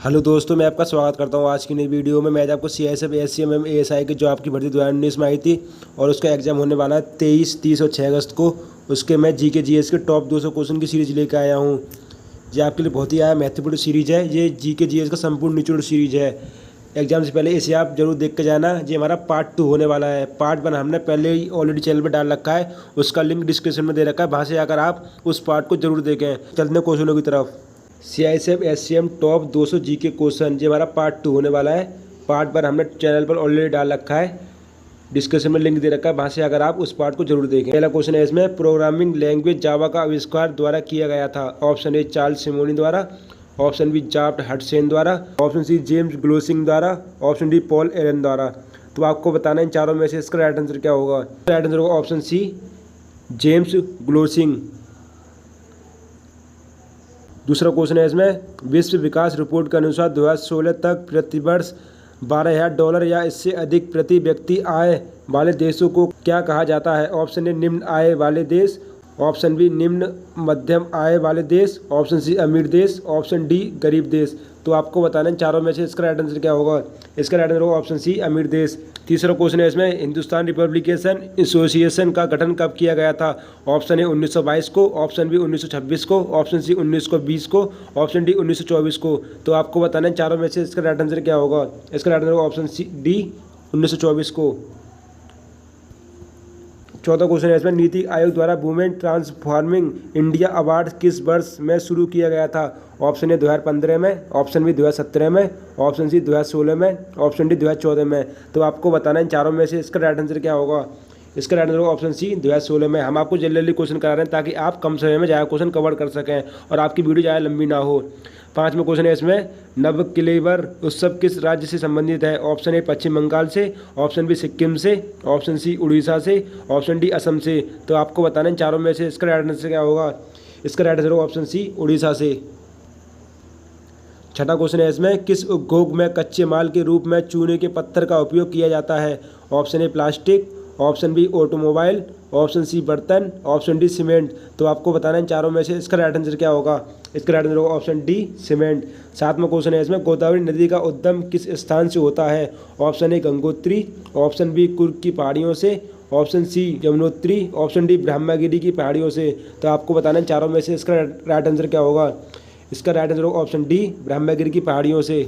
Hello दोस्तों, मैं आपका स्वागत करता हूं आज की नई वीडियो में। मैं आज आपको सीआईएसएफ एससीएमएम एएसआई की जो आपकी भर्ती 2019 में आई थी और उसका एग्जाम होने वाला है 23, 30 और 6 अगस्त को। उसके मैं जीके जीएस के टॉप 200 क्वेश्चन की सीरीज लेकर आया हूं। ये आपके लिए बहुत ही महत्वपूर्ण सीरीज है। ये जीके जीएस का संपूर्ण निचोड़ सीरीज है। एग्जाम से पहले इसे आप जरूर देख के जाना। ये हमारा पार्ट 2 होने वाला है। पार्ट 1 हमने पहले ही ऑलरेडी चैनल पर डाल रखा है, उसका लिंक डिस्क्रिप्शन में दे रखा है, वहाँ से आकर आप उस पार्ट को जरूर देखें। चलते हैं क्वेश्चनों की तरफ। CISF SCM top 200 GK question, ये हमारा पार्ट 2 होने वाला है। पार्ट 1 हमने चैनल पर ऑलरेडी डाल रखा है, डिस्क्रिप्शन में लिंक दे रखा है, वहाँ से अगर आप उस पार्ट को जरूर देखें। पहला क्वेश्चन है इसमें, प्रोग्रामिंग लैंग्वेज जावा का आविष्कार द्वारा किया गया था। ऑप्शन ए चार्ल्स सिमोनी द्वारा, ऑप्शन बी जाफ्ट हटसेन द्वारा, ऑप्शन सी जेम्स ग्लोसिंग द्वारा, ऑप्शन डी पॉल एलन द्वारा। तो आपको बताना है इन चारों में से इसका राइट आंसर क्या होगा। राइट आंसर होगा ऑप्शन सी, जेम्स ग्लोसिंग। दूसरा क्वेश्चन है इसमें, विश्व विकास रिपोर्ट के अनुसार 2016 तक प्रतिवर्ष $12,000 या इससे अधिक प्रति व्यक्ति आय वाले देशों को क्या कहा जाता है। ऑप्शन ए निम्न आय वाले देश, ऑप्शन बी निम्न मध्यम आय वाले देश, ऑप्शन सी अमीर देश, ऑप्शन डी गरीब देश। तो आपको बताना है चारों में से इसका राइट आंसर क्या होगा। इसका राइट आंसर होगा ऑप्शन सी, अमीर देश। तीसरा क्वेश्चन है इसमें, हिंदुस्तान रिपब्लिकेशन एसोसिएशन का गठन कब किया गया था। ऑप्शन ए 1922 को, ऑप्शन बी 1926 को, ऑप्शन सी 1920 को, ऑप्शन डी 1924 को। तो आपको बताना है चारों में से इसका राइट आंसर क्या होगा। इसका राइट आंसर होगा ऑप्शन सी डी 1924 को। चौथा क्वेश्चन है इसमें, नीति आयोग द्वारा वुमेन ट्रांसफॉर्मिंग इंडिया अवार्ड किस वर्ष में शुरू किया गया था। ऑप्शन ए 2015 में, ऑप्शन बी 2017 में, ऑप्शन सी 2016 में, ऑप्शन डी 2014 में। तो आपको बताना है इन चारों में से इसका राइट आंसर क्या होगा। इसका राइट आंसर होगा ऑप्शन सी 2016 में। हम आपको जल्दी क्वेश्चन करा रहे हैं ताकि आप कम समय में ज़्यादा क्वेश्चन कवर कर सकें और आपकी वीडियो ज़्यादा लंबी ना हो। पाँचवें क्वेश्चन है इसमें, नवकलेवर उत्सव किस राज्य से संबंधित है। ऑप्शन ए पश्चिम बंगाल से, ऑप्शन बी सिक्किम से, ऑप्शन सी उड़ीसा से, ऑप्शन डी असम से। तो आपको बताना है चारों में से इसका राइट आंसर क्या होगा। इसका राइट आंसर होगा ऑप्शन सी उड़ीसा से। छठा क्वेश्चन है इसमें, किस उद्योग में कच्चे माल के रूप में चूने के पत्थर का उपयोग किया जाता है। Option a plastic, option b automobile, option c बर्तन, ऑप्शन डी सीमेंट। तो आपको बताना है चारों में से इसका राइट आंसर क्या होगा। इसका राइट आंसर होगा ऑप्शन डी सीमेंट। सातवां क्वेश्चन है इसमें, गोदावरी नदी का उद्गम किस स्थान से होता है। Option a Gangotri, option b Coorg की पहाड़ियों से, option c Yamunotri, option d Brahmagiri की पहाड़ियों से। तो आपको बताना है चारों में से इसका राइट आंसर क्या होगा। इसका राइट आंसर होगा ऑप्शन डी ब्रह्मगिरी की पहाड़ियों से।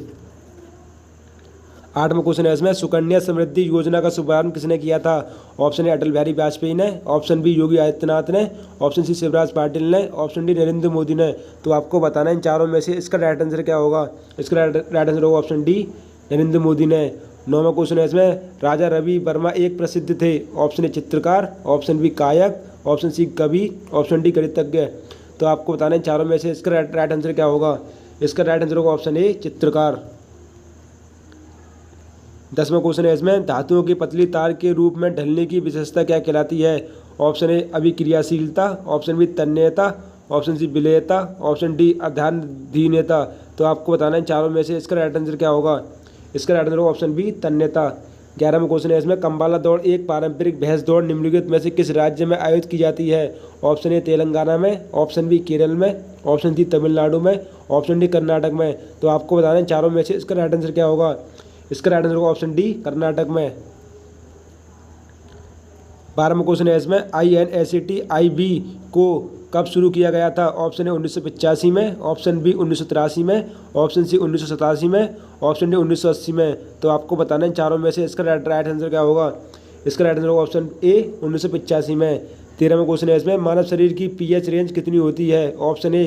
आठवां क्वेश्चन है इसमें, सुकन्या समृद्धि योजना का शुभारंभ किसने किया था। ऑप्शन ए अटल बिहारी वाजपेयी ने, ऑप्शन बी योगी आदित्यनाथ ने, ऑप्शन सी शिवराज पाटिल ने, ऑप्शन डी नरेंद्र मोदी ने। तो आपको बताना है इन चारों में से इसका राइट आंसर क्या होगा। इसका राइट आंसर होगा ऑप्शन डी नरेंद्र मोदी ने। नौवां क्वेश्चन है इसमें, राजा रवि वर्मा एक प्रसिद्ध थे। ऑप्शन ए चित्रकार, ऑप्शन बी गायक, ऑप्शन सी कवि, ऑप्शन डी गणितज्ञ। तो आपको बताना है चारों में से इसका राइट आंसर क्या होगा। इसका राइट आंसर होगा ऑप्शन ए चित्रकार। 10वां क्वेश्चन है इसमें, धातुओं की पतली तार के रूप में ढलने की विशेषता क्या कहलाती है। ऑप्शन ए अभिक्रियाशीलता, ऑप्शन बी तन्यता, ऑप्शन सी विलेयता, ऑप्शन डी अर्धाधीनता। तो आपको बताना है चारों में से इसका राइट आंसर क्या होगा। इसका राइट आंसर होगा ऑप्शन बी तन्यता। 11वां क्वेश्चन है इसमें, कंबाला दौड़ एक पारंपरिक भैंस दौड़ निम्नलिखित में से किस राज्य में आयोजित की जाती है। ऑप्शन ए तेलंगाना में, ऑप्शन बी केरल में, ऑप्शन डी तमिलनाडु में, ऑप्शन डी कर्नाटक में। तो आपको बताना है चारों में से इसका राइट आंसर क्या होगा। इसका राइट आंसर होगा ऑप्शन डी कर्नाटक में। 12वां क्वेश्चन है इसमें, INACTIB को कब शुरू किया गया था। ऑप्शन ए 1985 में, ऑप्शन बी 1983 में, ऑप्शन सी 1987 में, ऑप्शन डी 1980 में। तो आपको बताना है चारों में से इसका राइट आंसर क्या होगा। इसका राइट आंसर होगा ऑप्शन ए 1985 में। 13वां क्वेश्चन है इसमें, मानव शरीर की pH रेंज कितनी होती है। ऑप्शन ए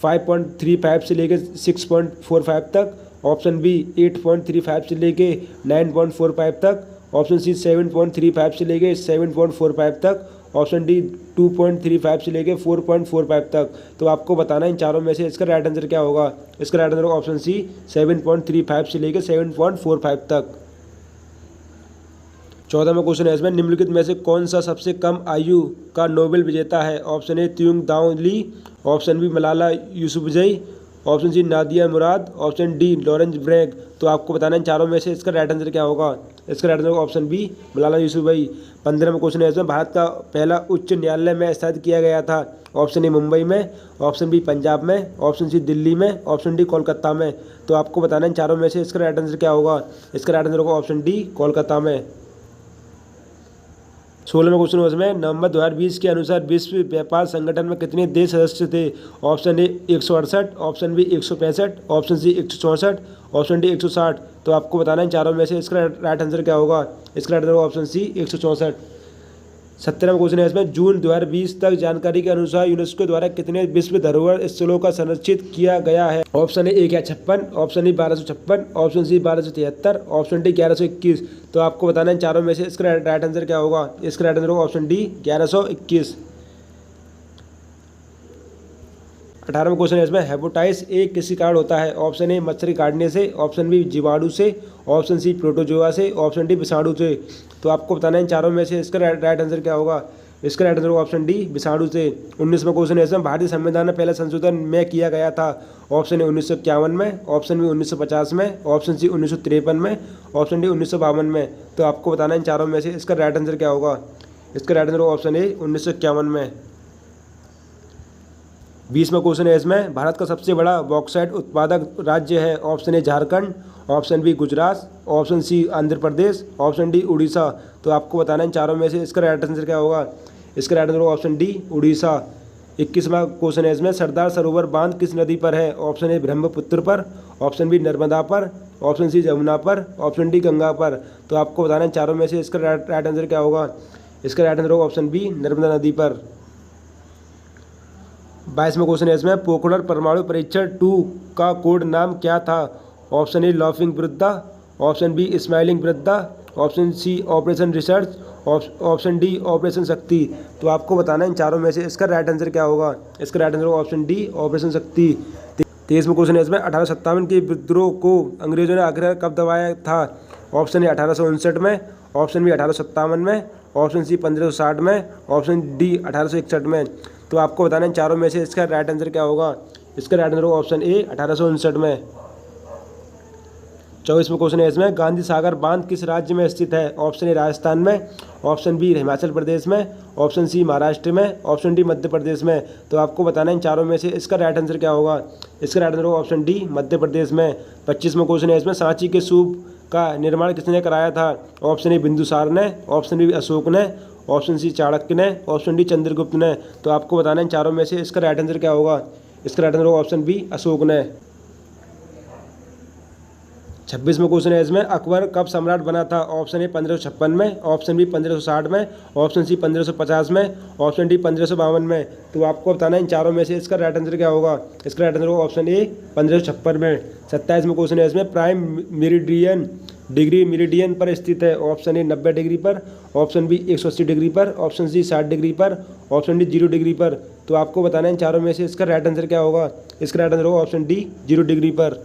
5.35 से लेकर 6.45 तक, ऑप्शन बी 8.35 से लेके 9.45 तक, ऑप्शन सी 7.35 से लेके 7.45 तक, ऑप्शन डी 2.35 से लेके 4.45 तक। तो आपको बताना है इन चारों में से इसका राइट आंसर क्या होगा। इसका राइट आंसर होगा ऑप्शन सी 7.35 से लेके 7.45 तक। 14वां क्वेश्चन है इसमें, निम्नलिखित में से कौन सा सबसे कम आयु का नोबेल विजेता है। ऑप्शन ए त्युंग दाओ ली, option B Malala Yousafzai, option C Nadia Murad, option D Lawrence Bragg. तो आपको बताना है चारों में से इसका राइट आंसर क्या होगा। इसका राइट आंसर होगा ऑप्शन बी मलाला यूसुफजई। 15वां क्वेश्चन है इसमें, भारत का पहला उच्च न्यायालय में स्थापित किया गया था। ऑप्शन ए मुंबई में, ऑप्शन बी पंजाब में, ऑप्शन सी दिल्ली में, ऑप्शन डी कोलकाता में। तो आपको बताना है चारों में से इसका राइट आंसर क्या होगा। इसका राइट आंसर होगा ऑप्शन डी कोलकाता में। 16वां क्वेश्चन है उसमें, नवंबर 2020 के अनुसार विश्व व्यापार संगठन में कितने देश सदस्य थे। Option a 168, option b 165, option c 164, option d 160। तो आपको बताना है चारों में से इसका राइट आंसर क्या होगा। इसका राइट आंसर होगा ऑप्शन सी 164। 17वां क्वेश्चन है इसमें, जून 2020 तक जानकारी के अनुसार यूनेस्को द्वारा कितने विश्व धरोहर स्थलों का संरक्षित किया गया है। Option a 1056, option a 1256, option c 1273, option d 1121। तो आपको बताना है चारों में से इसका राइट आंसर क्या होगा। इसका राइट आंसर होगा ऑप्शन डी 1121। 18वां क्वेश्चन है इसमें, हेपेटाइटिस ए किसी कारण होता है। ऑप्शन ए मच्छर काटने से, ऑप्शन बी जीवाणु से, ऑप्शन सी प्रोटोजोआ से, ऑप्शन डी विषाणु से। तो आपको बताना है चारों में से इसका राइट आंसर क्या होगा। इसका राइट आंसर होगा ऑप्शन डी विषाणु से। 19वां क्वेश्चन है इसमें, भारतीय संविधान में पहला संशोधन में किया गया था। ऑप्शन ए 1951 में, ऑप्शन बी 1950 में, ऑप्शन सी 1953 में, ऑप्शन डी 1952 में। तो आपको बताना है चारों में से इसका राइट आंसर क्या होगा। इसका राइट आंसर होगा ऑप्शन ए 1951 में। 20वां क्वेश्चन है इसमें, भारत का सबसे बड़ा बॉक्साइट उत्पादक राज्य है। Option a Jharkhand, option b Gujarat, option c Andhra Pradesh, option d Orissa. तो आपको बताना है चारों में से इसका राइट आंसर क्या होगा। इसका राइट आंसर होगा ऑप्शन डी उड़ीसा। 21वां क्वेश्चन है इसमें, सरदार सरोवर बांध किस नदी पर है। ऑप्शन ए ब्रह्मपुत्र पर, ऑप्शन बी नर्मदा पर, ऑप्शन सी जमुना पर, ऑप्शन डी गंगा पर। तो आपको बताना है चारों में से इसका राइट आंसर क्या होगा। इसका राइट आंसर होगा ऑप्शन बी नर्मदा नदी पर। 22वां क्वेश्चन है इसमें, पोखरण परमाणु परीक्षण 2 का कोड नाम क्या था। Option a laughing Buddha, option b smiling Buddha, option c operation research, option d operation Shakti. तो आपको बताना है इन चारों में से इसका राइट आंसर क्या होगा। इसका राइट आंसर होगा ऑप्शन डी ऑपरेशन शक्ति। 23वां क्वेश्चन है इसमें, 1857 के विद्रोह को अंग्रेजों ने आखिर कब दबाया था। ऑप्शन ए 1859 में, ऑप्शन बी 1857 में, ऑप्शन सी 1560 में, ऑप्शन डी 1861 में। तो आपको बताना है चारों में से इसका राइट आंसर क्या होगा। इसका राइट आंसर होगा ऑप्शन ए 1859 में। 24वां क्वेश्चन है इसमें, गांधी सागर बांध किस राज्य में स्थित है। ऑप्शन ए राजस्थान में, ऑप्शन बी हिमाचल प्रदेश में, ऑप्शन सी महाराष्ट्र में, ऑप्शन डी मध्य प्रदेश में। तो आपको बताना है इन चारों में से इसका राइट आंसर क्या होगा। इसका राइट आंसर होगा ऑप्शन डी मध्य प्रदेश में। 25वां क्वेश्चन है इसमें, सांची के स्तूप का निर्माण किसने कराया था। ऑप्शन ए बिंदुसार ने, ऑप्शन बी अशोक ने, ऑप्शन सी चाणक्य ने, ऑप्शन डी चंद्रगुप्त ने। तो आपको बताना है चारों में से इसका राइट आंसर क्या होगा। इसका राइट आंसर होगा ऑप्शन बी अशोक ने। 26वां क्वेश्चन है इसमें, अकबर कब सम्राट बना था। ऑप्शन ए 1556 में, ऑप्शन बी 1560 में, ऑप्शन सी 1550 में, ऑप्शन डी 1552 में। तो आपको बताना है इन चारों में से इसका राइट आंसर क्या होगा। इसका राइट आंसर होगा ऑप्शन ए 1556 में। 27वां क्वेश्चन है इसमें, प्राइम मेरिडियन डिग्री मेरिडियन पर स्थित है। ऑप्शन ए 90 डिग्री पर, ऑप्शन बी 180 डिग्री पर, ऑप्शन सी 60 डिग्री पर, ऑप्शन डी 0 डिग्री पर। तो आपको बताना है इन चारों में से इसका राइट आंसर क्या होगा। इसका राइट आंसर होगा ऑप्शन डी 0 डिग्री पर।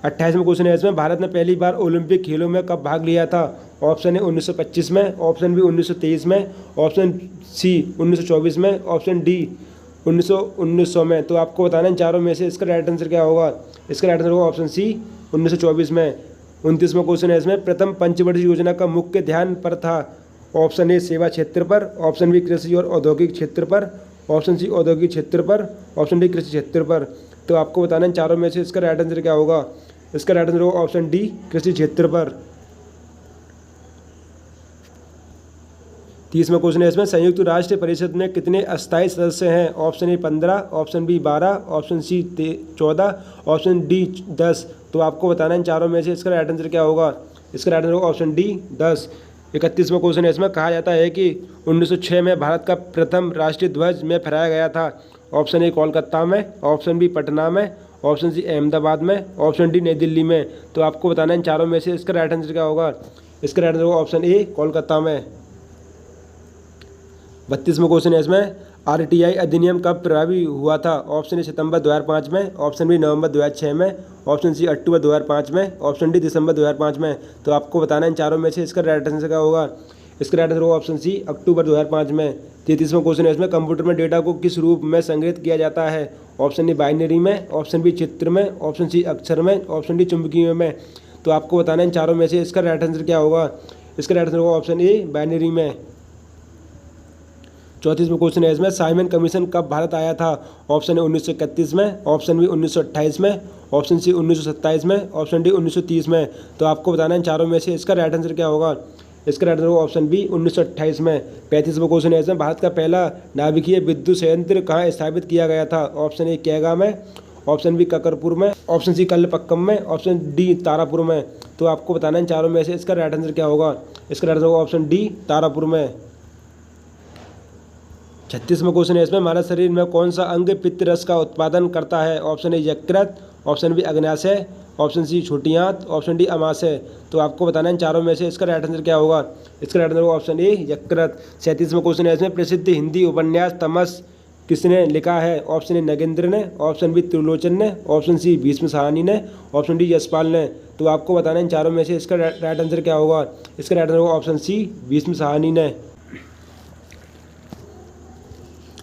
28वां क्वेश्चन है इसमें, भारत ने पहली बार ओलंपिक खेलों में कब भाग लिया था। ऑप्शन ए 1925 में, ऑप्शन बी 1923 में, ऑप्शन सी 1924 में, ऑप्शन डी 1900 में। तो आपको बताना है चारों में से इसका राइट आंसर क्या होगा। इसका राइट आंसर होगा ऑप्शन सी 1924 में। 29वां क्वेश्चन है इसमें, प्रथम पंचवर्षीय योजना का मुख्य ध्यान पर था। ऑप्शन ए सेवा क्षेत्र पर, ऑप्शन बी कृषि और औद्योगिक क्षेत्र पर, ऑप्शन सी औद्योगिक क्षेत्र पर, ऑप्शन डी कृषि क्षेत्र पर। तो आपको बताना है चारों में से इसका राइट आंसर क्या होगा। इसका राइट आंसर होगा ऑप्शन डी कृषि क्षेत्र पर। 30वां क्वेश्चन है इसमें, संयुक्त राष्ट्र परिषद में कितने अस्थायी सदस्य हैं। Option a 15, option b 12, option c 14, option d 10। तो आपको बताना है इन चारों में से इसका राइट आंसर क्या होगा। इसका राइट आंसर होगा ऑप्शन डी 10। 31वां क्वेश्चन है इसमें, कहा जाता है कि 1906 में भारत का प्रथम राष्ट्रीय ध्वज में फहराया गया था। ऑप्शन ए कोलकाता में, ऑप्शन बी पटना में, ऑप्शन सी अहमदाबाद में, ऑप्शन डी नई दिल्ली में। तो आपको बताना है इन चारों में से इसका राइट आंसर क्या होगा। इसका राइट आंसर होगा ऑप्शन ए कोलकाता में। 32वां क्वेश्चन है इसमें, आरटीआई अधिनियम कब प्रभावी हुआ था। ऑप्शन ए सितंबर 2005 में, ऑप्शन बी नवंबर 2006 में, ऑप्शन सी अक्टूबर 2005 में, ऑप्शन डी दिसंबर 2005 में। तो आपको बताना है इन चारों में से इसका राइट आंसर क्या होगा। इसका राइट आंसर होगा ऑप्शन सी अक्टूबर 2005 में। 33वां क्वेश्चन है इसमें, कंप्यूटर में डेटा को किस रूप में संग्रहित किया जाता है? ऑप्शन ए बाइनरी में, ऑप्शन बी चित्र में, ऑप्शन सी अक्षर में, ऑप्शन डी चुंबकीय में। तो आपको बताना है इन चारों में से इसका राइट आंसर क्या होगा। इसका राइट आंसर होगा ऑप्शन ए बाइनरी में। 34वां क्वेश्चन है इसमें, साइमन कमीशन कब भारत आया था? ऑप्शन ए 1931 में, ऑप्शन बी 1928 में, ऑप्शन सी 1927 में, ऑप्शन डी 1930 में। तो आपको बताना है इन चारों में से इसका राइट आंसर क्या होगा। इसका राइट आंसर होगा ऑप्शन बी 1928 में। 35वां क्वेश्चन है इसमें, भारत का पहला नाभिकीय विद्युत संयंत्र कहाँ स्थापित किया गया था? ऑप्शन ए कैगा में, ऑप्शन बी ककरपुर में, ऑप्शन सी कल्लपक्कम में, ऑप्शन डी तारापुर में। तो आपको बताना है इन चारों में से इसका राइट आंसर क्या होगा। इसका राइट आंसर होगा ऑप्शन डी तारापुर में। 36वां क्वेश्चन है इसमें, हमारे शरीर में कौन सा अंग पित्त रस का उत्पादन करता है? ऑप्शन ए यकृत, ऑप्शन बी अग्न्याशय, ऑप्शन सी छोटी आंत, ऑप्शन डी अमाशय। तो आपको बताना है इन चारों में से इसका राइट आंसर क्या होगा। इसका राइट आंसर होगा ऑप्शन ए यकृत। 37वां क्वेश्चन है इसमें, प्रसिद्ध हिंदी उपन्यास तमस किसने लिखा है? ऑप्शन ए नगेंद्र ने, ऑप्शन बी त्रिलोचन ने, ऑप्शन सी भीष्म साहनी ने, ऑप्शन डी यशपाल ने। तो आपको बताना है इन चारों में से इसका राइट आंसर क्या होगा। इसका राइट आंसर होगा ऑप्शन सी भीष्म साहनी ने।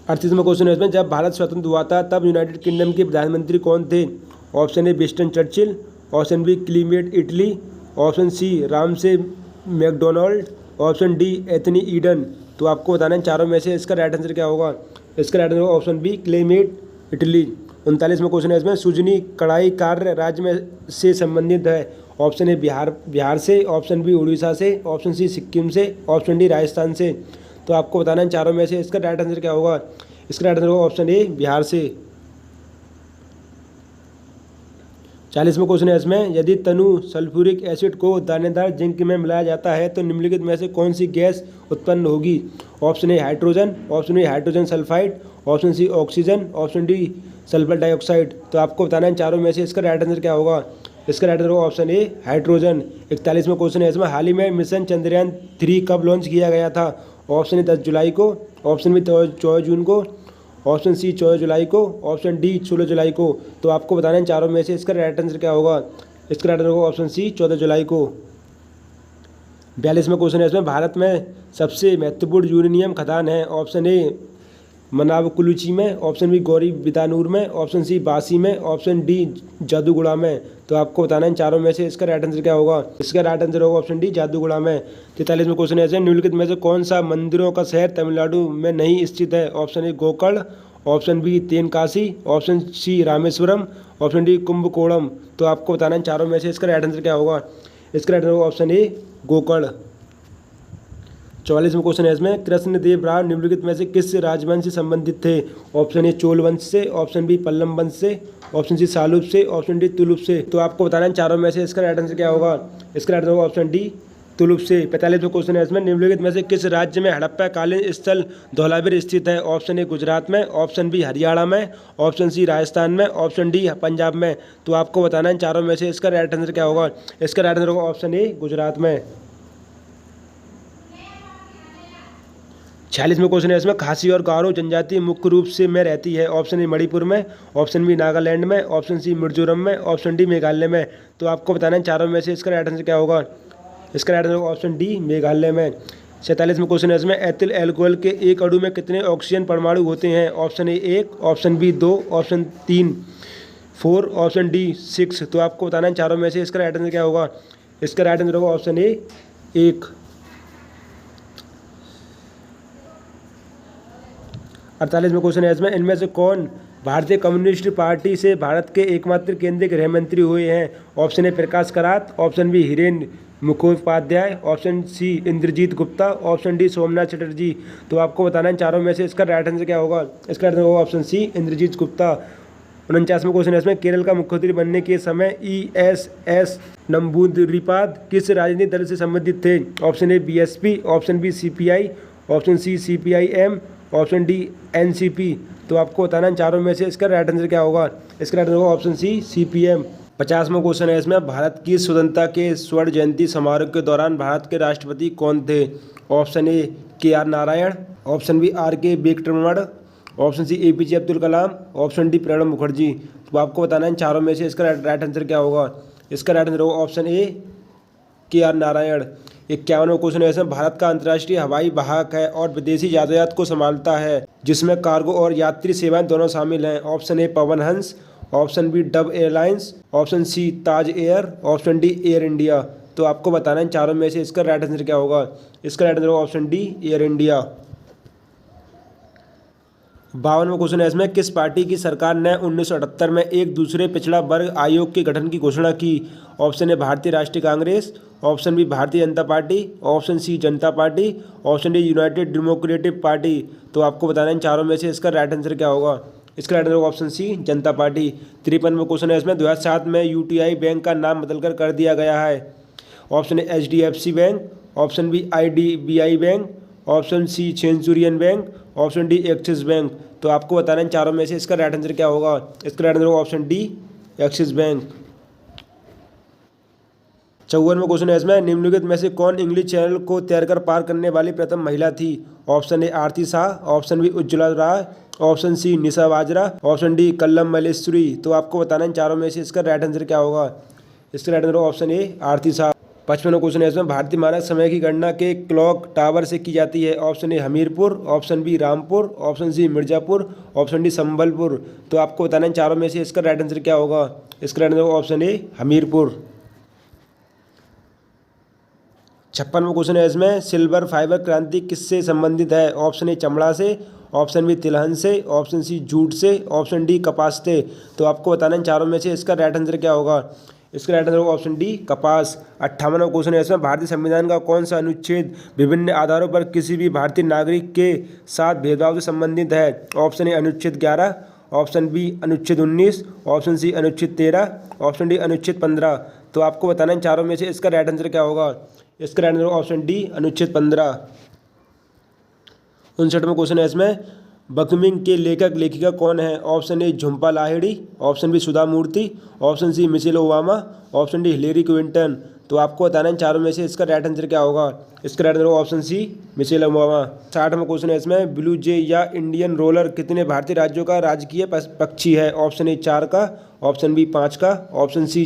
38वां क्वेश्चन है इसमें, जब भारत स्वतंत्र हुआ था तब यूनाइटेड किंगडम के प्रधानमंत्री कौन थे? Option A Winston Churchill, option B Clement Attlee, option C Ramsay MacDonald, option D Anthony Eden. तो आपको बताना है चारों में से इसका राइट आंसर क्या होगा। इसका राइट आंसर होगा option B Clement Italy. 39वां question है इसमें, सुजनी कढ़ाई कार्य राज्य में से संबंधित है? ऑप्शन ए बिहार से, ऑप्शन बी उड़ीसा से, ऑप्शन सी सिक्किम से, ऑप्शन डी राजस्थान से। तो आपको बताना है इन चारों में से इसका राइट आंसर क्या होगा। इसका राइट आंसर होगा ऑप्शन ए बिहार से। 40वां क्वेश्चन है इसमें, यदि तनु सल्फ्यूरिक एसिड को दानेदार जिंक में मिलाया जाता है तो निम्नलिखित में से कौन सी गैस उत्पन्न होगी? Option a hydrogen, option b hydrogen sulphide, option c oxygen, option d sulphur dioxide. तो आपको बताना है चारों में से इसका राइट आंसर क्या होगा। इसका राइट आंसर होगा ऑप्शन ए हाइड्रोजन। 41वां क्वेश्चन है इसमें, हाल ही में मिशन चंद्रयान 3 कब लॉन्च किया गया था? ऑप्शन ए 10 जुलाई को, ऑप्शन बी 14 जून को, ऑप्शन सी 14 जुलाई को, ऑप्शन डी 16 जुलाई को। तो आपको बताना है चारों में से इसका राइट आंसर क्या होगा। इसका राइट आंसर होगा ऑप्शन सी 14 जुलाई को। 42वां क्वेश्चन है इसमें, भारत में सबसे महत्वपूर्ण यूरेनियम खदान है? ऑप्शन ए मनावकुलुची में, ऑप्शन बी गौरी बिदानूर में, ऑप्शन सी बासी में, ऑप्शन डी जादूगुड़ा में। तो आपको बताना है इन चारों में से इसका राइट आंसर क्या होगा। इसका राइट आंसर होगा ऑप्शन डी जादूगुड़ा में। 43वां क्वेश्चन है निम्नलिखित में से कौन सा मंदिरों का शहर तमिलनाडु में नहीं स्थित है? Option a Gokarna, option b Tenkasi, option c Rameswaram, option d Kumbakonam. तो आपको बताना है इन चारों में से इसका राइट आंसर क्या होगा। इसका राइट आंसर होगा ऑप्शन ए गोकर्ण। 44वां क्वेश्चन है इसमें, कृष्णदेव राय निम्नलिखित में से किस राजवंश से संबंधित थे? ऑप्शन ए चोल वंश से, ऑप्शन बी पल्लव वंश से, ऑप्शन सी सालुब से, ऑप्शन डी तुलुप से। तो आपको बताना है चारों में से इसका राइट आंसर क्या होगा। इसका राइट आंसर होगा ऑप्शन डी तुलुप से। 45वां क्वेश्चन है इसमें, निम्नलिखित में से किस राज्य में हड़प्पा कालीन स्थल धौलावीर स्थित है? ऑप्शन ए गुजरात में, ऑप्शन बी हरियाणा में, ऑप्शन सी राजस्थान में, ऑप्शन डी पंजाब में। तो आपको बताना है चारों में से इसका राइट आंसर क्या होगा। इसका राइट आंसर होगा ऑप्शन ए गुजरात में। 46वां क्वेश्चन है इसमें, खासी और गारो जनजाति मुख्य रूप से में रहती है? ऑप्शन ए मणिपुर में, ऑप्शन बी नागालैंड में, ऑप्शन सी मिजोरम में, ऑप्शन डी मेघालय में। तो आपको बताना है चारों में से इसका राइट आंसर क्या होगा। इसका राइट आंसर होगा ऑप्शन डी मेघालय में। 47वां क्वेश्चन है इसमें, एथिल एल्कोहल के एक अणु में कितने ऑक्सीजन परमाणु होते हैं? ऑप्शन ए 1, option B 2, option 3 4, option d 6। तो आपको बताना है चारों में से इसका राइट आंसर क्या होगा। इसका राइट आंसर होगा ऑप्शन ए 1। 48वां क्वेश्चन है इसमें, इनमें से कौन भारतीय कम्युनिस्ट पार्टी से भारत के एकमात्र केंद्रीय गृह मंत्री हुए हैं? Option a Prakash Karat, option b Hiren Mukhopadhyay, option C Indrajit Gupta, option d Somnath Chatterjee. तो आपको बताना है चारों में से इसका राइट आंसर क्या होगा। इसका राइट आंसर होगा ऑप्शन सी इंद्रजीत गुप्ता। 49वां क्वेश्चन है इसमें, केरल का मुख्यमंत्री बनने के समय ESS नंबूदिरीपाद किस राजनीतिक दल से संबंधित थे? Option a BSP, option b CPI, option c CPIM, option d NCP। तो आपको बताना है चारों में से इसका राइट आंसर क्या होगा। इसका राइट आंसर होगा ऑप्शन सी CPM। 50वां क्वेश्चन है इसमें, भारत की स्वतंत्रता के स्वर्ण जयंती समारोह के दौरान भारत के राष्ट्रपति कौन थे? ऑप्शन ए KR Narayan, option b RK Venkataraman, option c APJ Abdul Kalam, option d Pranab Mukherjee. तो आपको बताना है चारों में से इसका राइट आंसर क्या होगा। इसका राइट आंसर होगा ऑप्शन ए KR नारायण। 51वां क्वेश्चन है इसमें, भारत का अंतर्राष्ट्रीय हवाई वाहक है और विदेशी यातायात को संभालता है, जिसमें कार्गो और यात्री सेवाएं दोनों शामिल हैं। Option A Pawan Hans, option B Dove Airlines, option C Taj Air, option D Air India. तो आपको बताना है चारों में से इसका राइट आंसर क्या होगा। इसका राइट आंसर होगा ऑप्शन डी एयर इंडिया। 52वां क्वेश्चन है इसमें, किस पार्टी की सरकार ने 1978 में एक दूसरे पिछड़ा वर्ग आयोग के गठन की घोषणा की। ऑप्शन ए भारतीय राष्ट्रीय Congress, option B Bharatiya Janata party, option C जनता party, option D United democratic party. तो आपको बताना है चारों में से इसका राइट आंसर क्या होगा। इसका राइट आंसर होगा ऑप्शन सी जनता पार्टी। 53वां क्वेश्चन है इसमें, 2007 में यूटीआई बैंक का नाम बदलकर कर दिया गया है। Option a HDFC bank, option b IDBI bank, option c Centurion bank, option D Axis bank. तो आपको बताना है चारों में से इसका राइट आंसर क्या होगा। इसका राइट आंसर होगा ऑप्शन डी एक्सिस बैंक। 54वां क्वेश्चन है इसमें, निम्नलिखित में से कौन इंग्लिश चैनल को तैरकर पार करने वाली प्रथम महिला थी। Option A Aarti Shah, option B Ujjwala Rai, option C Nisha Bajra, option D Kallam Malleswari. तो आपको बताना है चारों में से इसका राइट आंसर क्या होगा। इसका राइट आंसर होगा ऑप्शन ए आरती शाह। 55वां क्वेश्चन है इसमें, भारतीय मानक समय की गणना के क्लॉक टावर से की जाती है। Option a Hamirpur, option b Rampur, option c Mirzapur, option d Sambalpur. तो आपको बताना है चारों में से इसका राइट आंसर क्या होगा। इसका राइट आंसर होगा ऑप्शन ए हमीरपुर। 56वां क्वेश्चन है इसमें, सिल्वर फाइबर क्रांति किससे संबंधित है। ऑप्शन ए चमड़ा से, ऑप्शन बी तिलहन से, ऑप्शन सी जूट से, ऑप्शन डी कपास से। तो आपको बताना है चारों में से इसका राइट आंसर क्या होगा। इसका राइट आंसर होगा ऑप्शन डी कपास। 58वां क्वेश्चन है इसमें, भारतीय संविधान का कौन सा अनुच्छेद विभिन्न आधारों पर किसी भी भारतीय नागरिक के साथ भेदभाव से संबंधित है। ऑप्शन ए अनुच्छेद 11, ऑप्शन बी अनुच्छेद 19, ऑप्शन सी अनुच्छेद 13, ऑप्शन डी अनुच्छेद 15। तो आपको बताना है चारों में से इसका राइट आंसर क्या होगा। इसका राइट आंसर होगा ऑप्शन डी अनुच्छेद 15। 59वां क्वेश्चन है इसमें, बकमिंग के लेखक लेखिका कौन है। Option a Jhumpa Lahiri, option b Sudha Murthy, option C Michelle Obama, option d Hillary Clinton. तो आपको बताना है चारों में से इसका राइट आंसर क्या होगा। इसका राइट आंसर होगा ऑप्शन सी मिशेल ओबामा। 60वां क्वेश्चन है इसमें, ब्लू जे या इंडियन रोलर कितने भारतीय राज्यों का राजकीय पक्षी है। ऑप्शन ए 4 का, ऑप्शन बी 5 का, ऑप्शन सी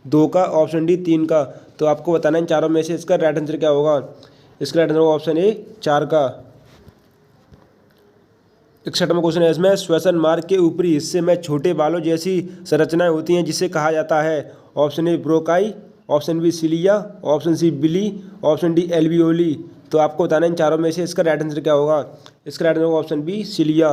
2 का, ऑप्शन डी 3 का। तो आपको बताना है चारों में से इसका राइट आंसर क्या होगा। इसका राइट आंसर होगा ऑप्शन ए 4 का। 61वां क्वेश्चन है इसमें, श्वसन मार्ग के ऊपरी हिस्से में छोटे बालों जैसी संरचनाएं होती हैं जिसे कहा जाता है। Option A bronchi, option B cilia, option C villi, option D alveoli. तो आपको बताना है इन चारों में से इसका राइट आंसर क्या होगा। इसका राइट आंसर होगा ऑप्शन बी सिलिया।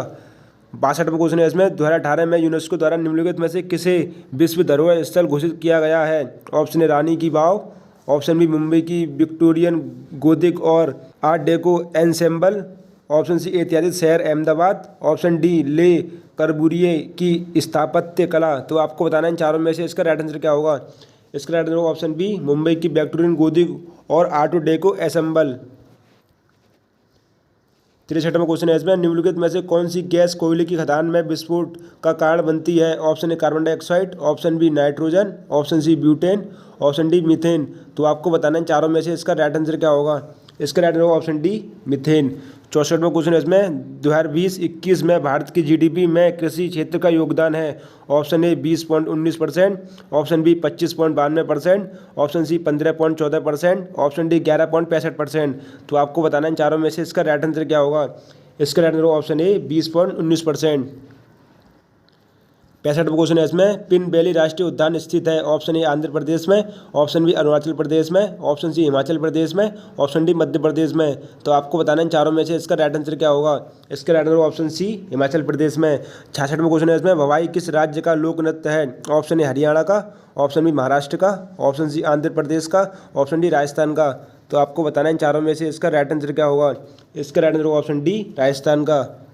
62वां क्वेश्चन है इसमें, 2018 में यूनेस्को द्वारा निम्नलिखित में से किसे विश्व धरोहर स्थल घोषित किया गया है। ऑप्शन ए रानी की वाव, ऑप्शन बी मुंबई की विक्टोरियन गोथिक और art deco ensemble, option c ऐतिहासिक शहर अहमदाबाद, ऑप्शन डी ले करबुरिये की स्थापत्य कला। तो आपको बताना है इन चारों में से इसका राइट आंसर क्या होगा। इसका राइट आंसर होगा ऑप्शन बी मुंबई की विक्टोरियन गोथिक और आर्ट डेको एसेंबल। 63वां क्वेश्चन है इसमें, निम्नलिखित में से कौन सी गैस कोयले की खदान में विस्फोट का कारण बनती है। Option a carbon dioxide, option b nitrogen, option c butane, option d methane. तो आपको बताना है चारों में से इसका राइट आंसर क्या होगा। इसका राइट आंसर होगा ऑप्शन डी मीथेन। 64वां क्वेश्चन है इसमें, 2020-21 में भारत की जीडीपी में कृषि क्षेत्र का योगदान है। Option A 20.19%, option B 25.92%, option C 15.14%, option D 11.65%। तो आपको बताना है इन चारों में से इसका राइट आंसर क्या होगा। इसका राइट आंसर होगा ऑप्शन ए 20.19%। 65वां क्वेश्चन है इसमें, पिन वैली राष्ट्रीय उद्यान स्थित है। ऑप्शन ए आंध्र प्रदेश में, ऑप्शन बी अरुणाचल प्रदेश में, ऑप्शन सी हिमाचल प्रदेश में, ऑप्शन डी मध्य प्रदेश में। तो आपको बताना है इन चारों में से इसका राइट आंसर क्या होगा। इसका राइट आंसर होगा ऑप्शन सी हिमाचल प्रदेश में। 66वां क्वेश्चन है इसमें, भवाई किस राज्य का लोक नृत्य है। ऑप्शन ए हरियाणा का, ऑप्शन बी महाराष्ट्र का, ऑप्शन सी आंध्र प्रदेश का, ऑप्शन डी राजस्थान का। तो आपको बताना है इन चारों में से इसका राइट आंसर क्या होगा। इसका राइट आंसर होगा ऑप्शन डी राजस्थान का।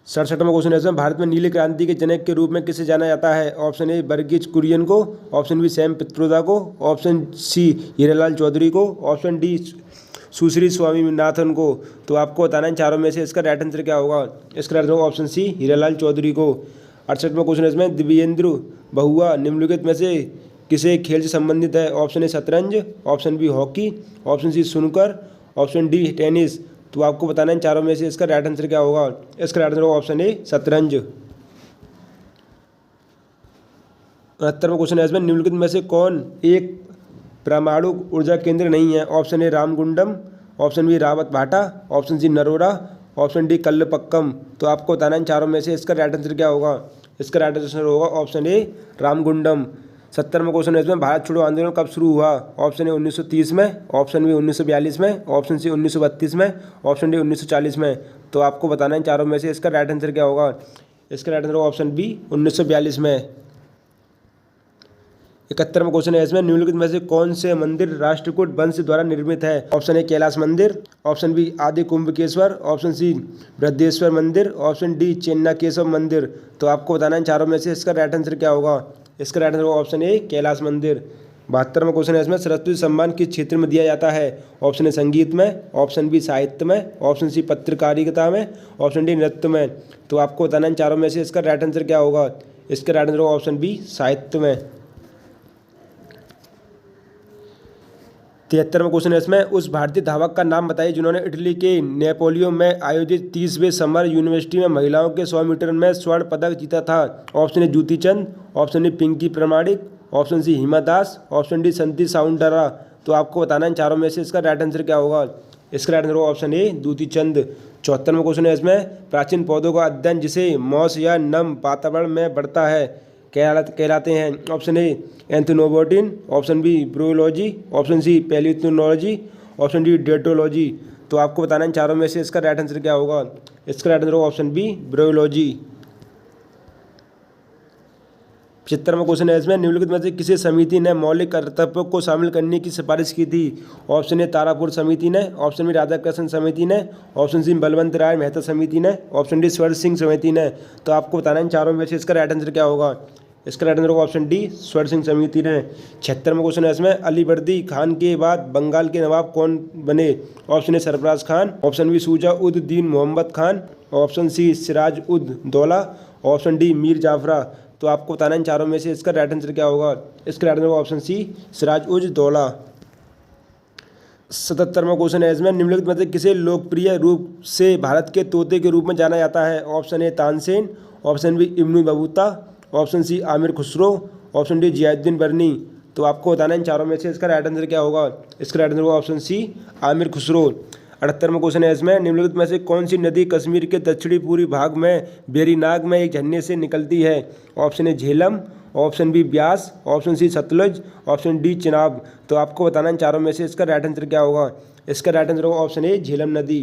67वां क्वेश्चन है इसमें, भारत में नीली क्रांति के जनक के रूप में किसे जाना जाता है। ऑप्शन ए वर्गीज कुरियन को, ऑप्शन बी सैम पित्रोदा को, ऑप्शन सी हीरालाल चौधरी को, ऑप्शन डी सुश्री स्वामीनाथन को। तो आपको बताना है चारों में से इसका राइट आंसर क्या होगा। इसका राइट आंसर होगा ऑप्शन सी हीरालाल चौधरी को। 68वां क्वेश्चन है इसमें, दिव्येंद्र बहुआ निम्नलिखित में से किसे खेल से संबंधित है। ऑप्शन ए शतरंज, option B hockey, option C snooker, option D tennis. तो आपको बताना है इन चारों में से इसका राइट आंसर क्या होगा। इसका राइट आंसर होगा ऑप्शन ए शतरंज। 69वां क्वेश्चन है इसमें, निम्नलिखित में से कौन एक परमाणु ऊर्जा केंद्र नहीं है। Option A Ramagundam, option B Rawat Bhata, option C Narora, option D Kalpakkam. तो आपको बताना है चारों में से इसका राइट आंसर क्या होगा। इसका राइट आंसर होगा ऑप्शन ए रामगुंडम। 70वां क्वेश्चन है इसमें, भारत छोड़ो आंदोलन कब शुरू हुआ। ऑप्शन ए 1930 में, ऑप्शन बी 1942 में, ऑप्शन सी 1932 में, ऑप्शन डी 1940 में। तो आपको बताना है चारों में से इसका राइट आंसर क्या होगा। इसका राइट आंसर होगा ऑप्शन बी 1942 में। 71वां क्वेश्चन है इसमें, निम्नलिखित में से कौन से मंदिर राष्ट्रकूट वंश द्वारा निर्मित है। ऑप्शन ए कैलाश मंदिर, ऑप्शन बी आदि कुंभकेश्वर, ऑप्शन सी बृहदेश्वर मंदिर, ऑप्शन डी चेन्नाकेशव मंदिर। तो आपको बताना है चारों में से इसका राइट आंसर क्या होगा। इसका राइट आंसर होगा ऑप्शन ए कैलाश मंदिर। 72वां क्वेश्चन है इसमें, सरस्वती सम्मान किस क्षेत्र में दिया जाता है। ऑप्शन ए संगीत में, ऑप्शन बी साहित्य में, ऑप्शन सी पत्रकारिता में, ऑप्शन डी नृत्य में। तो आपको बताना है चारों में से इसका राइट आंसर क्या होगा। इसका राइट आंसर होगा ऑप्शन बी साहित्य में। 73वां क्वेश्चन है इसमें, उस भारतीय धावक का नाम बताइए जिन्होंने इटली के नेपोलियो में आयोजित 30वें समर यूनिवर्सिटी में महिलाओं के 100 मीटर में स्वर्ण पदक जीता था। Option A Jyoti Chand, option D Pinki Pramanik, option C Hima Das, option D Santi Soundara. तो आपको बताना है चारों में से इसका राइट आंसर क्या होगा। इसका राइट आंसर होगा ऑप्शन ए ज्योति चंद। 74वां क्वेश्चन है इसमें, प्राचीन पौधों का अध्ययन जिसे मॉस या नम वातावरण में बढ़ता है कहलाते हैं। Option A anthropobotany, option B bryology, option C palaeontology, option D dendrology. तो आपको बताना है चारों में से इसका राइट आंसर क्या होगा। इसका राइट आंसर होगा ऑप्शन बी ब्रोलॉजी। 75वां क्वेश्चन है इसमें, निम्नलिखित में से किसी समिति ने मौलिक कर्तव्यों को शामिल करने की सिफारिश की थी। ऑप्शन ए तारापुर समिति ने, ऑप्शन बी राधाकृष्ण समिति ने, ऑप्शन सी बलवंत राय मेहता समिति ने, ऑप्शन डी स्वर सिंह समिति ने। तो आपको बताना है चारों में से इसका राइट आंसर क्या होगा। इसका राइट आंसर होगा ऑप्शन डी स्वर सिंह समिति ने। 76वां क्वेश्चन है इसमें, अलीवर्दी खान के बाद बंगाल के नवाब कौन बने। Option A Sarfaraz Khan, option B Shuja ud Din Mohammad Khan, option C Siraj ud Daula, option D Mir Jafar. तो आपको बताना है चारों में से इसका राइट आंसर क्या होगा। इसका राइट आंसर होगा ऑप्शन सी सिराज उज दौला। 77वां क्वेश्चन है इसमें, निम्नलिखित में से किसे लोकप्रिय रूप से भारत के तोते के रूप में जाना जाता है। Option A Tansen, option B Ibn Battuta, option C Amir Khusrau, option D Ziauddin Barani. तो आपको बताना है चारों में से इसका राइट आंसर क्या होगा। इसका राइट आंसर होगा ऑप्शन सी आमिर खुसरो। 78वां क्वेश्चन है इसमें, निम्नलिखित में से कौन सी नदी कश्मीर के दक्षिणी पूर्वी भाग में वेरीनाग में एक झरने से निकलती है। Option A Jhelum, option B Beas, option C Sutlej, option D Chenab. तो आपको बताना है चारों में से इसका राइट आंसर क्या होगा। इसका राइट आंसर होगा ऑप्शन ए झेलम नदी।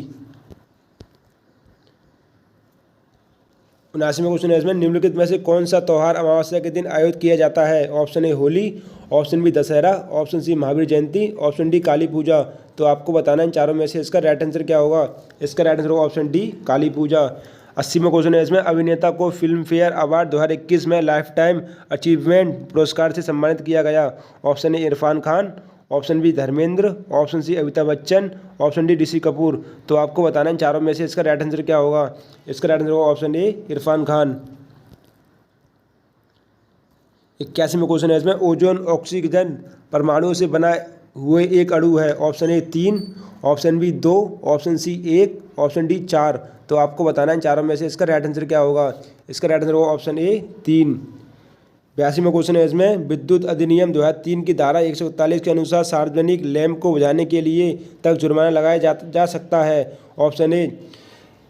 79वां क्वेश्चन है इसमें, निम्नलिखित में से कौन सा त्यौहार अमावस्या के दिन आयोजित किया जाता है। Option A Holi, option B Dussehra, option C Mahavir Jayanti, option D Kali Puja. तो आपको बताना है चारों में से इसका राइट आंसर क्या होगा। इसका राइट आंसर होगा ऑप्शन डी काली पूजा। 80वां क्वेश्चन है इसमें, अभिनेता को फिल्म फेयर अवार्ड 2021 में लाइफ टाइम अचीवमेंट पुरस्कार से सम्मानित किया गया। Option A Irrfan Khan, option B Dharmendra, option C Amitabh Bachchan, option D Rishi Kapoor. तो आपको बताना है चारों में से इसका राइट आंसर क्या होगा। इसका राइट आंसर होगा ऑप्शन ए इरफान खान। 81वां क्वेश्चन है इसमें, ओजोन ऑक्सीजन परमाणु से बना हुए एक अणु है। Option A 3, option B 2, option C 1, option D 4। तो आपको बताना है चारों में से इसका राइट आंसर क्या होगा। इसका राइट आंसर होगा ऑप्शन ए 3। 82वां क्वेश्चन है इसमें, विद्युत अधिनियम 2003 की धारा 141 के अनुसार सार्वजनिक लैंप को बुझाने के लिए तक जुर्माना लगाया जा सकता है। ऑप्शन ए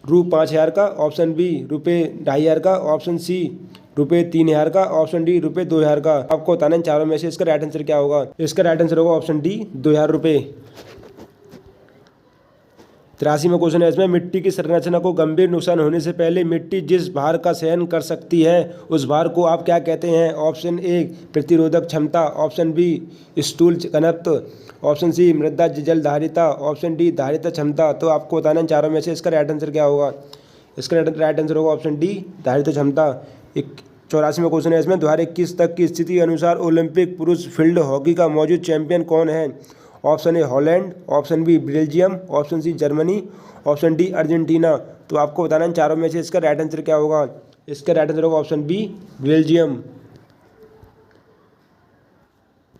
₹5000 का, ऑप्शन बी ₹2500 का, ऑप्शन सी ₹3000 का, ऑप्शन डी ₹2000 का। आपको बताना है चारों में से इसका राइट आंसर क्या होगा। इसका राइट आंसर होगा ऑप्शन डी ₹2000। 83वां क्वेश्चन है इसमें, मिट्टी की संरचना को गंभीर नुकसान होने से पहले मिट्टी जिस भार का सहन कर सकती है उस भार को आप क्या कहते हैं। ऑप्शन ए प्रतिरोधक क्षमता, ऑप्शन बी स्थूल घनत्व, ऑप्शन सी मृदा जल धारिता, ऑप्शन डी धारिता क्षमता। तो आपको बताना है चारों में से इसका राइट आंसर क्या होगा। इसका राइट आंसर होगा ऑप्शन डी धारिता क्षमता। 84वां क्वेश्चन है इसमें, 2021 तक की स्थिति के अनुसार ओलंपिक पुरुष फील्ड हॉकी का मौजूद चैंपियन कौन है। Option A Holland, option B Belgium, option C Germany, option D Argentina. तो आपको बताना है चारों में से इसका राइट आंसर क्या होगा। इसका राइट आंसर होगा ऑप्शन बी बेल्जियम।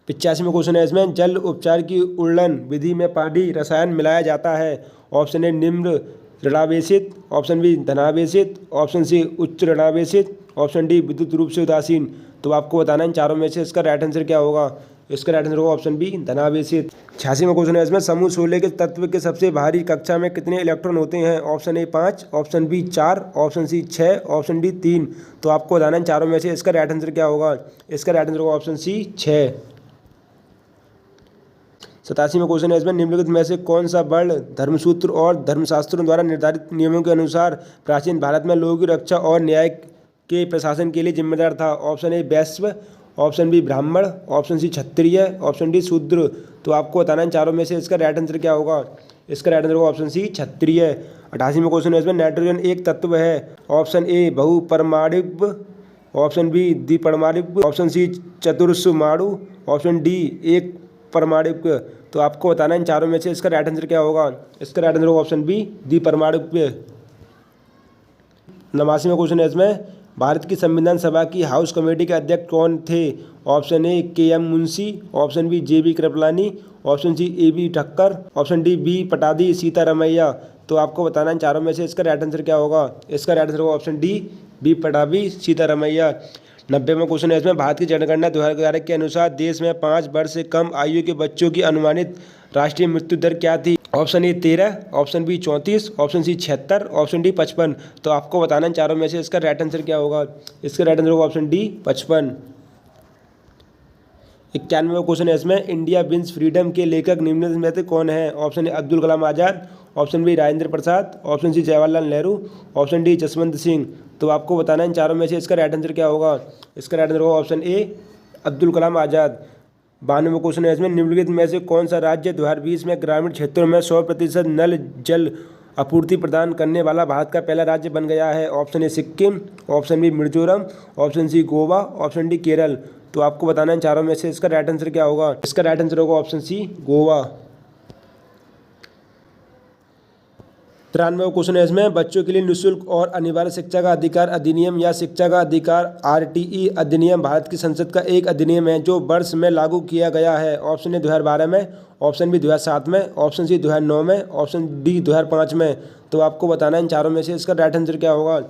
85वां क्वेश्चन है इसमें, जल उपचार की उर्वरन विधि में पानी रसायन मिलाया जाता है। ऑप्शन ए निम्न ऋणावेशित, ऑप्शन बी धनावेशित, ऑप्शन सी उच्च ऋणावेशित, ऑप्शन डी विद्युत रूप से उदासीन। तो आपको बताना है चारों में से इसका राइट आंसर क्या होगा। इसका राइट आंसर होगा ऑप्शन बी धनावेशित। 86वां क्वेश्चन है इसमें, समूह 16 के तत्व के सबसे भारी कक्षा में कितने इलेक्ट्रॉन होते हैं? Option A 5, option B 4, option C 6, option D 3। तो आपको बताना है चारों में से इसका राइट आंसर क्या होगा। इसका राइट आंसर होगा ऑप्शन सी 6। 87वां क्वेश्चन है इसमें, निम्नलिखित में से कौन सा वर्ण धर्मसूत्र और धर्मशास्त्रों द्वारा निर्धारित नियमों के अनुसार प्राचीन भारत में लोगों की रक्षा और न्याय के प्रशासन के लिए जिम्मेदार था? ऑप्शन ए वैश्य, ऑप्शन बी ब्राह्मण, ऑप्शन सी क्षत्रिय, ऑप्शन डी शूद्र। तो आपको बताना है चारों में से इसका राइट आंसर क्या होगा। इसका राइट आंसर होगा ऑप्शन सी क्षत्रिय। 88वां क्वेश्चन है इसमें, नाइट्रोजन एक तत्व है? ऑप्शन ए बहुपरमाणुक, ऑप्शन बी द्विपरमाणुक, ऑप्शन सी चतुर्सुमाणु, ऑप्शन डी एक परमाणुक। तो आपको बताना है इन चारों में से इसका राइट आंसर क्या होगा। इसका राइट आंसर होगा ऑप्शन बी द्विपरमाणुक। 89वां क्वेश्चन है इसमें, भारत की संविधान सभा की हाउस कमेटी के अध्यक्ष कौन थे? Option A KM. Munshi, option B JB. Kripalani, option C AB. Thakkar, option D B Pattabhi Sitaramayya. तो आपको बताना है चारों में से इसका राइट आंसर क्या होगा। इसका राइट आंसर होगा option D B Pattabhi Sitaramayya. 90वां क्वेश्चन है इसमें, भारत की जनगणना 2011 के अनुसार देश में 5 वर्ष से कम आयु के बच्चों की अनुमानित राष्ट्रीय मृत्यु दर क्या थी? Option A 13, option B 34, option C 76, option D 55। तो आपको बताना है चारों में से इसका राइट आंसर क्या होगा। इसका राइट आंसर होगा ऑप्शन डी 55। 91वां क्वेश्चन है इसमें, इंडिया विंस फ्रीडम के लेखक निम्नलिखित में से कौन है? Option A Abdul Kalam Azad, option B Rajendra Prasad, option C Jawaharlal Nehru, option D Jaswant Singh. तो आपको बताना है इन चारों में से इसका राइट आंसर क्या होगा। इसका राइट आंसर होगा ऑप्शन ए अब्दुल कलाम आज़ाद। 92वां क्वेश्चन है इसमें, निम्नलिखित में से कौन सा राज्य 2020 में ग्रामीण क्षेत्रों में 100% नल जल आपूर्ति प्रदान करने वाला भारत का पहला राज्य बन गया है? Option A Sikkim, option B Mizoram, option C Goa, option D Kerala. तो आपको बताना है चारों में से इसका राइट आंसर क्या होगा। इसका राइट आंसर होगा ऑप्शन सी गोवा। 93वां क्वेश्चन है इसमें, बच्चों के लिए निःशुल्क और अनिवार्य शिक्षा का अधिकार अधिनियम या शिक्षा का अधिकार आरटीई अधिनियम भारत की संसद का एक अधिनियम है जो वर्ष में लागू किया गया है? ऑप्शन ए 2012 में, ऑप्शन बी 2007 में, ऑप्शन सी 2009 में, ऑप्शन डी 2005 में। तो आपको बताना है इन चारों में से इसका राइट आंसर क्या होगा।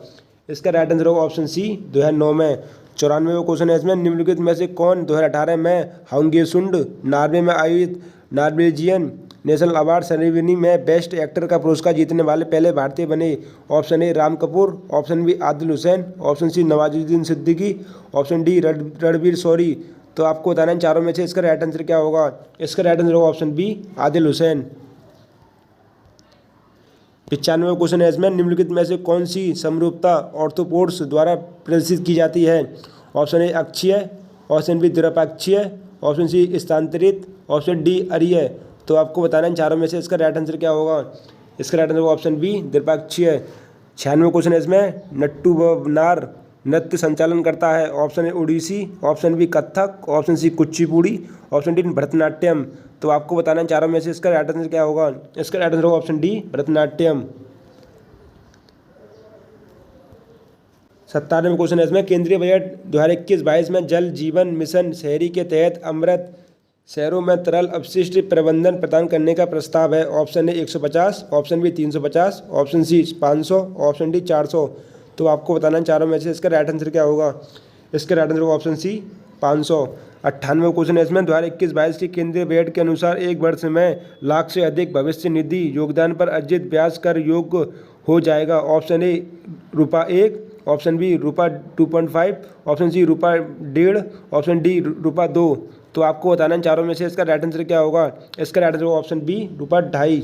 इसका राइट आंसर होगा ऑप्शन सी 2009 में। 94वां क्वेश्चन है इसमें, निम्नलिखित में से कौन 2018 में हांगेसुंड नॉर्वे में आयोजित नॉर्वेजियन नेशनल अवार्ड सेरेमनी में बेस्ट एक्टर का पुरस्कार जीतने वाले पहले भारतीय बने? Option A Ram Kapoor, option B Adil Hussain, option C Nawazuddin Siddiqui, option D Ranvir Shorey. तो आपको बताना है चारों में से इसका राइट आंसर क्या होगा। इसका राइट आंसर होगा ऑप्शन बी आदिल हुसैन। 95वां क्वेश्चन है इसमें, निम्नलिखित में से कौन सी समरूपता ऑर्थोपोड्स द्वारा प्रदर्शित की जाती है? ऑप्शन ए अक्षीय, ऑप्शन बी द्विपक्षीय, ऑप्शन सी स्थानांतरित, ऑप्शन डी अरीय। तो आपको बताना है चारों में से इसका राइट आंसर क्या होगा। इसका राइट आंसर होगा ऑप्शन बी द्विपक्षीय। 96वां क्वेश्चन है इसमें, नट्टूबनार नृत्य संचालन करता है? Option A Odissi, option B Kathak, option C Kuchipudi, option D Bharatanatyam. तो आपको बताना है चारों में से इसका राइट आंसर क्या होगा। इसका राइट आंसर होगा ऑप्शन डी भरतनाट्यम। 97वां क्वेश्चन है इसमें, केंद्रीय बजट 2021-22 में जल जीवन मिशन शहरी के तहत अमृत शहरों में तरल अपशिष्ट प्रबंधन प्रदान करने का प्रस्ताव है? Option A 150, option B 350, option C 500, option D 400। तो आपको बताना है चारों में से इसका राइट आंसर क्या होगा। इसका राइट आंसर होगा ऑप्शन सी 500। 98वां क्वेश्चन है इसमें, 2021-22 के केंद्रीय बजट के अनुसार एक वर्ष में लाख से अधिक भविष्य निधि योगदान पर अर्जित ब्याज कर योग्य हो जाएगा? ऑप्शन ए ₹1, option B ₹2.5, option C ₹1.5, option D ₹2। तो आपको बताना है चारों में से इसका राइट आंसर क्या होगा। इसका राइट आंसर होगा ऑप्शन बी ₹2.5।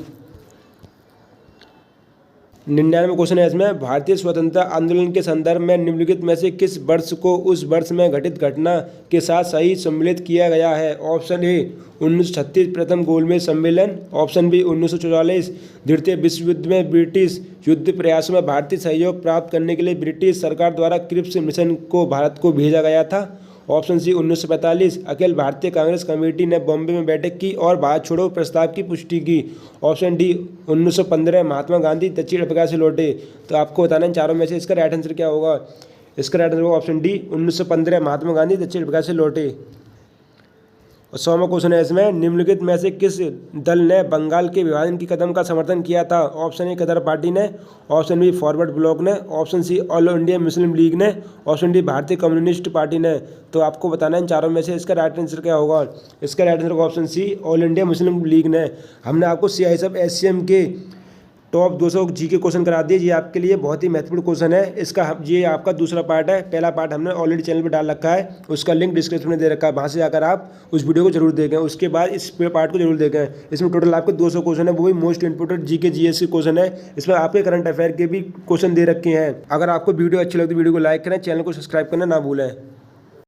99वां क्वेश्चन है इसमें, भारतीय स्वतंत्रता आंदोलन के संदर्भ में निम्नलिखित में से किस वर्ष को उस वर्ष में घटित घटना के साथ सही सम्मिलित किया गया है? ऑप्शन ए 1936 प्रथम गोलमेज सम्मेलन, ऑप्शन बी 1944 द्वितीय विश्व युद्ध में ब्रिटिश युद्ध प्रयासों में भारतीय सहयोग प्राप्त करने के लिए ब्रिटिश सरकार द्वारा क्रिप्स मिशन को भारत को भेजा गया था, option C 1945 Akhil Bharatiya Congress committee ने बॉम्बे में बैठक की और भारत छोड़ो प्रस्ताव की पुष्टि की, ऑप्शन डी 1915 महात्मा गांधी दक्षिण अफ्रीका से लौटे। तो आपको बताना है चारों में से इसका राइट आंसर क्या होगा। इसका राइट आंसर होगा ऑप्शन डी 1915 महात्मा गांधी दक्षिण अफ्रीका से लौटे। 100वां क्वेश्चन है इसमें, निम्नलिखित में से किस दल ने बंगाल के विभाजन की कदम का समर्थन किया था? ऑप्शन ए गदर पार्टी ने, ऑप्शन बी फॉरवर्ड ब्लॉक ने, option C All India Muslim League ने, ऑप्शन डी भारतीय कम्युनिस्ट पार्टी ने। तो आपको बताना है इन चारों में से इसका राइट आंसर क्या होगा। इसका राइट आंसर होगा option C All India Muslim League ने। हमने आपको CISF SCM के टॉप 200 GK क्वेश्चन करा दिए। ये आपके लिए बहुत ही महत्वपूर्ण क्वेश्चन है। इसका ये आपका दूसरा पार्ट है। पहला पार्ट हमने ऑलरेडी चैनल पर डाल रखा है, उसका लिंक डिस्क्रिप्शन में दे रखा है, वहाँ से जाकर आप उस वीडियो को जरूर देखें। उसके बाद इस पार्ट को जरूर देखें। इसमें टोटल आपके 200 क्वेश्चन है, वो भी मोस्ट इंपोर्टेंट GK GS के क्वेश्चन है। इसमें आपके करंट अफेयर के भी क्वेश्चन दे रखे हैं। अगर आपको वीडियो अच्छी लगती है वीडियो को लाइक करें, चैनल को सब्सक्राइब करना ना भूलें।